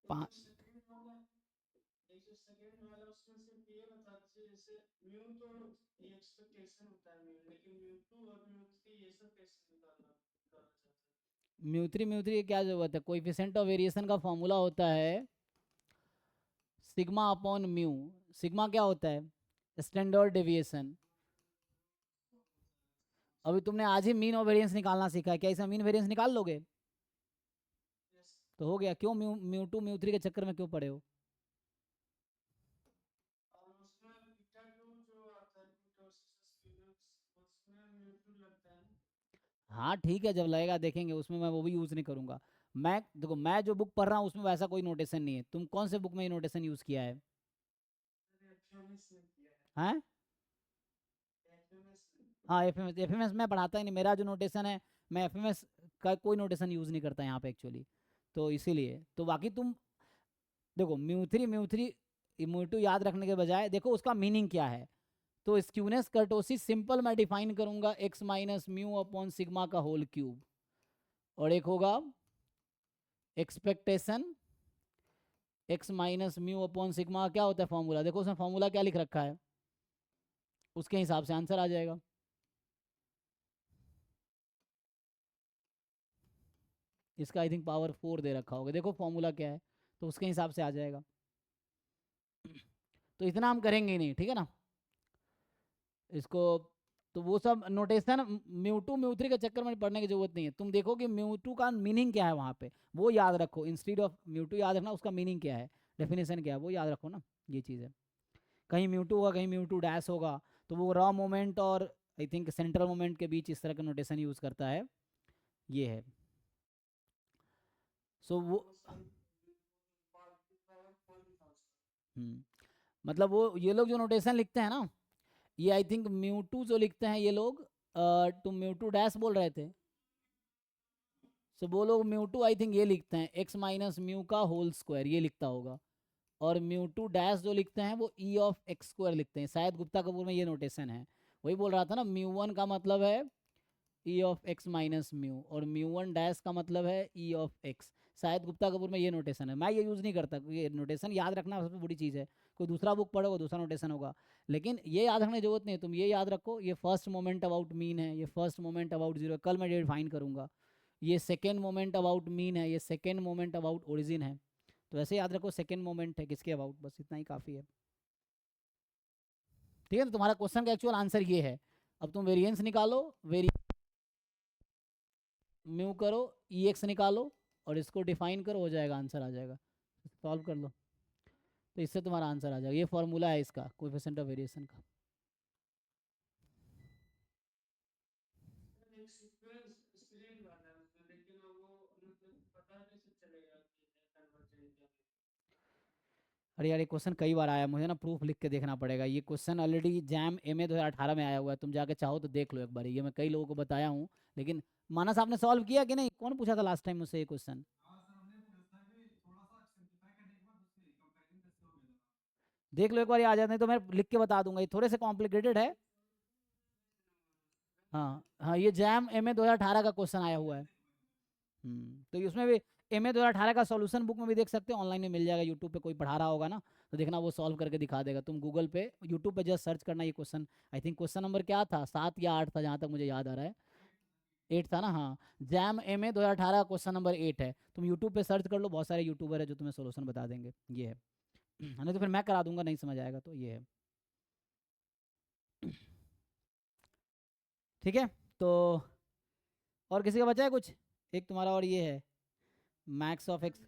पाँच। Mu three की क्या जरूरत है? कोएफिशिएंट ऑफ वेरिएशन का फॉर्मूला होता है सिग्मा अपॉन म्यू। सिग्मा क्या होता है? Standard deviation. अभी तुमने आज ही मीन और वेरिएंस निकालना सीखा है, क्या इसमें मीन वेरिएंस निकाल लोगे? तो हो गया। क्यों mu mu two mu three के चक्कर में क्यों पड़े हो? हाँ ठीक है, जब लगेगा देखेंगे, उसमें मैं वो भी यूज़ नहीं करूंगा। मैं देखो, मैं जो बुक पढ़ रहा हूँ उसमें वैसा कोई नोटेशन नहीं है। तुम कौन से बुक में ये नोटेशन यूज़ किया है? हैं? हाँ एफ एम एस मैं पढ़ाता ही नहीं। मेरा जो नोटेशन है, मैं एफ एम एस का कोई नोटेशन यूज़ नहीं करता यहाँ पे एक्चुअली। तो इसीलिए तो बाकी तुम देखो, म्यू थ्री म्यू टू याद रखने के बजाय देखो उसका मीनिंग क्या है। तो स्क्यूनेस कर्टोसिस सिंपल मैं डिफाइन करूंगा x minus mu upon sigma का होल क्यूब। और एक होगा expectation x minus mu upon sigma. क्या होता है फॉर्मूला? देखो उसमें फॉर्मूला क्या लिख रखा है, उसके हिसाब से आंसर आ जाएगा। इसका आई थिंक पावर 4 दे रखा होगा, देखो फॉर्मूला क्या है, तो उसके हिसाब से आ जाएगा। तो इतना हम करेंगे ही नहीं, ठीक है ना इसको। तो वो सब notation mu two mu three के चक्कर में पढ़ने की जरूरत नहीं है। तुम देखो कि म्यू टू का मीनिंग क्या है वहाँ पे, वो याद रखो। इंस्टीड ऑफ म्यू टू याद रखना उसका मीनिंग क्या है, डेफिनेशन क्या है, वो याद रखो ना। ये चीज़ है। कहीं म्यू टू होगा, कहीं म्यू टू डैश होगा, तो वो रॉ मोमेंट और आई थिंक सेंट्रल मोमेंट के बीच इस तरह का नोटेशन यूज़ करता है। ये है। सो वो हम्म, मतलब वो ये लोग जो नोटेशन लिखते हैं ना, ये आई थिंक म्यू टू जो लिखते हैं ये लोग, तुम म्यू टू डैश बोल रहे थे। सो वो लोग म्यू टू आई थिंक ये लिखते हैं एक्स माइनस म्यू का होल स्क्वायर, ये लिखता होगा। और म्यू टू डैश जो लिखते हैं वो ई ऑफ एक्स स्क्वायर लिखते हैं, शायद गुप्ता कपूर में ये नोटेशन है। वही बोल रहा था ना, म्यू वन का मतलब है ई ऑफ एक्स माइनस म्यू, और म्यू वन डैश का मतलब है ई ऑफ एक्स। शायद गुप्ता कपूर में ये नोटेशन है, मैं ये यूज़ नहीं करता क्योंकि ये नोटेशन याद रखना सबसे बड़ी चीज़ है। कोई दूसरा बुक पढ़ोगे दूसरा नोटेशन होगा, लेकिन ये याद रखने की जरूरत नहीं है। तुम ये याद रखो, ये फर्स्ट मोमेंट अबाउट मीन है, ये फर्स्ट मोमेंट अबाउट जीरो, कल मैं ये डिफाइन करूंगा। ये सेकेंड मोमेंट अबाउट मीन है, ये सेकेंड मोमेंट अबाउट ओरिजिन है। तो ऐसे याद रखो सेकेंड मोमेंट है किसके अबाउट, बस इतना ही काफ़ी है। ठीक है, तो तुम्हारा क्वेश्चन का एक्चुअल आंसर ये है। अब तुम वेरिएंस निकालो, वेरी म्यू करो, ई एक्स निकालो, और इसको डिफाइन करो, हो जाएगा, आंसर आ जाएगा। सॉल्व कर लो, तो इससे तुम्हारा आंसर आ जाएगा। ये फॉर्मूला है इसका कोएफिशिएंट ऑफ वेरिएशन का। अरे यार ये क्वेश्चन कई बार आया, मुझे ना प्रूफ लिख के देखना पड़ेगा। ये question already JAM M A 2018 में आया हुआ है, तुम जाके चाहो तो देख लो एक बार। ये मैं कई लोगों को बताया हूँ, लेकिन मानस आपने सॉल्व किया कि नहीं? कौन पूछा था लास्ट टाइम मुझसे ये क्वेश्चन? देख लो एक बार, ये आ जाते हैं तो मैं लिख के बता दूंगा। ये थोड़े से कॉम्प्लिकेटेड है। हाँ हाँ, ये जैम एम ए 2018 का क्वेश्चन आया हुआ है। तो उसमें भी एम ए 2018 का सॉल्यूशन बुक में भी देख सकते हो, ऑनलाइन में मिल जाएगा। यूट्यूब पे कोई पढ़ा रहा होगा ना, तो देखना वो सॉल्व करके दिखा देगा। तुम गूगल पे यूट्यूब पे जस्ट सर्च करना ये question. I think question number क्या था, 7 या 8 था जहाँ तक मुझे याद आ रहा है। 8 था ना, हाँ। JAM M A 2018 question number 8 है। तुम यूट्यूब पे सर्च कर लो, बहुत सारे यूट्यूबर है जो तुम्हें सोल्यूशन बता देंगे। ये है। नहीं तो फिर मैं करा दूंगा, नहीं समझ आएगा तो ये है। ठीक है, तो और किसी का बचा है कुछ? एक तुम्हारा और ये है, मैक्स ऑफ एक्स।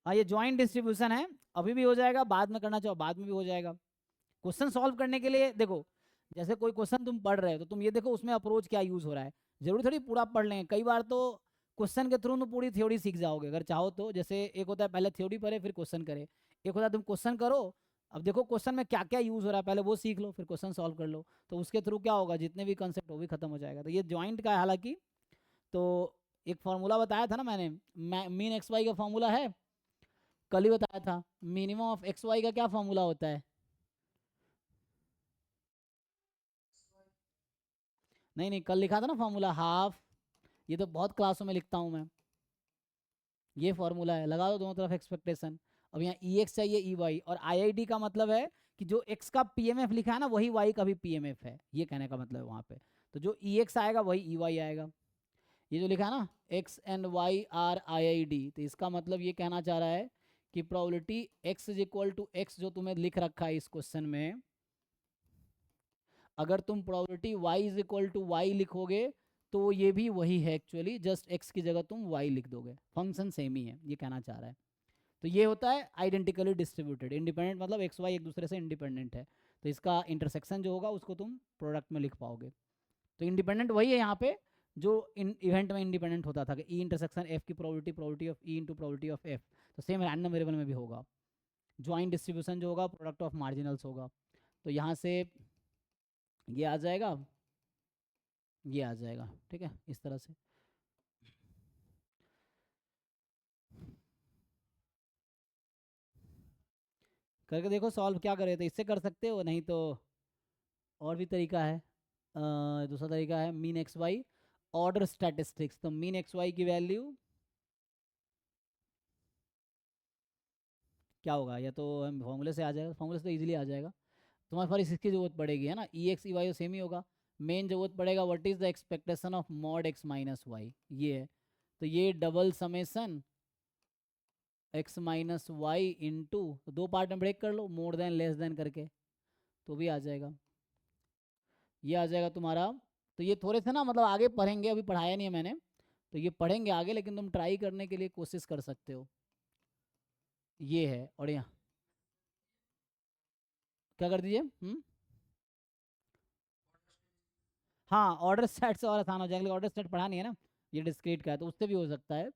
हाँ ये ज्वाइंट डिस्ट्रीब्यूशन है, अभी भी हो जाएगा, बाद में करना चाहो बाद में भी हो जाएगा। क्वेश्चन सॉल्व करने के लिए देखो, जैसे कोई क्वेश्चन तुम पढ़ रहे हो तो तुम ये देखो उसमें अप्रोच क्या यूज हो रहा है। जरूरी थोड़ी पूरा पढ़ लें, कई बार तो क्वेश्चन के थ्रू तुम पूरी थ्योरी सीख जाओगे अगर चाहो तो। जैसे एक होता है पहले थ्योरी पढ़े फिर क्वेश्चन करे, एक होता है तुम क्वेश्चन करो, अब देखो क्वेश्चन में क्या क्या यूज हो रहा है पहले वो सीख लो, फिर क्वेश्चन सॉल्व कर लो। तो उसके थ्रू क्या होगा, जितने भी कंसेप्ट वो भी खत्म हो जाएगा। तो ये ज्वाइंट का है हालांकि। तो एक फॉर्मूला बताया था ना मैंने, मीन एक्स वाई का फॉर्मूला है, कल ही बताया था। मिनिमम ऑफ एक्स वाई का क्या फॉर्मूला होता है? नहीं नहीं, कल लिखा था ना फॉर्मूला, हाफ। ये तो बहुत क्लासों में लिखता हूँ मैं। ये फॉर्मूला है, लगा दो दोनों तरफ एक्सपेक्टेशन। अब यहाँ ई एक्स चाहिए ई वाई, और आई आई डी का मतलब है कि जो एक्स का पी एम एफ लिखा है ना वही वाई का भी पी एम एफ है, ये कहने का मतलब है वहाँ पे। तो जो ई एक्स आएगा वही ई वाई आएगा। ये जो लिखा है ना x and y are I I D, तो इसका मतलब ये कहना चाह रहा है कि probability x is equal to x जो तुम्हें लिख रखा है इस क्वेश्चन में, अगर तुम probability y is equal to y लिखोगे तो ये भी वही है एक्चुअली, जस्ट x की जगह तुम y लिख दोगे, फंक्शन सेम ही है, ये कहना चाह रहा है। तो ये होता है आइडेंटिकली डिस्ट्रीब्यूटेड। इंडिपेंडेंट मतलब एक्स वाई एक दूसरे से इंडिपेंडेंट है, तो इसका इंटरसेक्शन जो होगा उसको तुम प्रोडक्ट में लिख पाओगे। तो इंडिपेंडेंट वही है यहाँ पे जो इन इवेंट में इंडिपेंडेंट होता था कि ई इंटरसेक्शन एफ की probability of E into probability of F, तो सेम रैंडम वेरिएबल में भी होगा। ज्वाइंट डिस्ट्रीब्यूशन जो होगा प्रोडक्ट ऑफ मार्जिनल्स होगा। तो यहाँ से ये आ जाएगा, ये आ जाएगा, ठीक है, इस तरह से। करके देखो सॉल्व, क्या करे तो इससे कर सकते हो, नहीं तो और भी तरीका है। दूसरा तरीका है mean x y order statistics. तो मीन एक्स वाई की वैल्यू क्या होगा, या तो हम फॉर्मूले से आ जाएगा, फॉर्मूले से तो इजीली आ जाएगा। तुम्हारे पास इसकी जरूरत पड़ेगी है ना, E x E y same ही होगा। मेन जरूरत पड़ेगा what is the expectation of mod x minus y, ये है। तो ये double summation x minus y into, दो पार्ट में ब्रेक कर लो, मोर देन लेस देन करके, तो भी आ जाएगा। ये आ जाएगा तुम्हारा। तो ये थोड़े से ना मतलब आगे पढ़ेंगे, अभी पढ़ाया नहीं है मैंने, तो ये पढ़ेंगे आगे, लेकिन तुम ट्राई करने के लिए कोशिश कर सकते हो। ये है, और यहाँ क्या कर दीजिए। हाँ ऑर्डर सेट से और आसान हो जाएगा, ऑर्डर सेट पढ़ा नहीं है ना, ये डिस्क्रीट का है, तो उससे भी हो सकता है।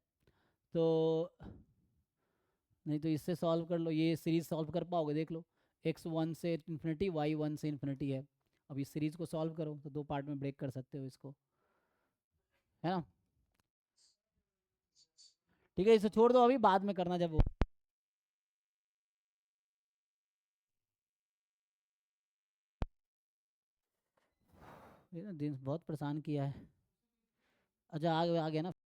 तो नहीं तो इससे सॉल्व कर लो, ये सीरीज सॉल्व कर पाओगे, देख लो। एक्स वन से इन्फिनिटी, वाई वन से इन्फिनिटी है। अब इस सीरीज को सॉल्व करो तो दो पार्ट में ब्रेक कर सकते हो इसको, है ना। ठीक है, इसे छोड़ दो अभी, बाद में करना जब वो। ये ना दिन बहुत परेशान किया है। अच्छा आ गया ना।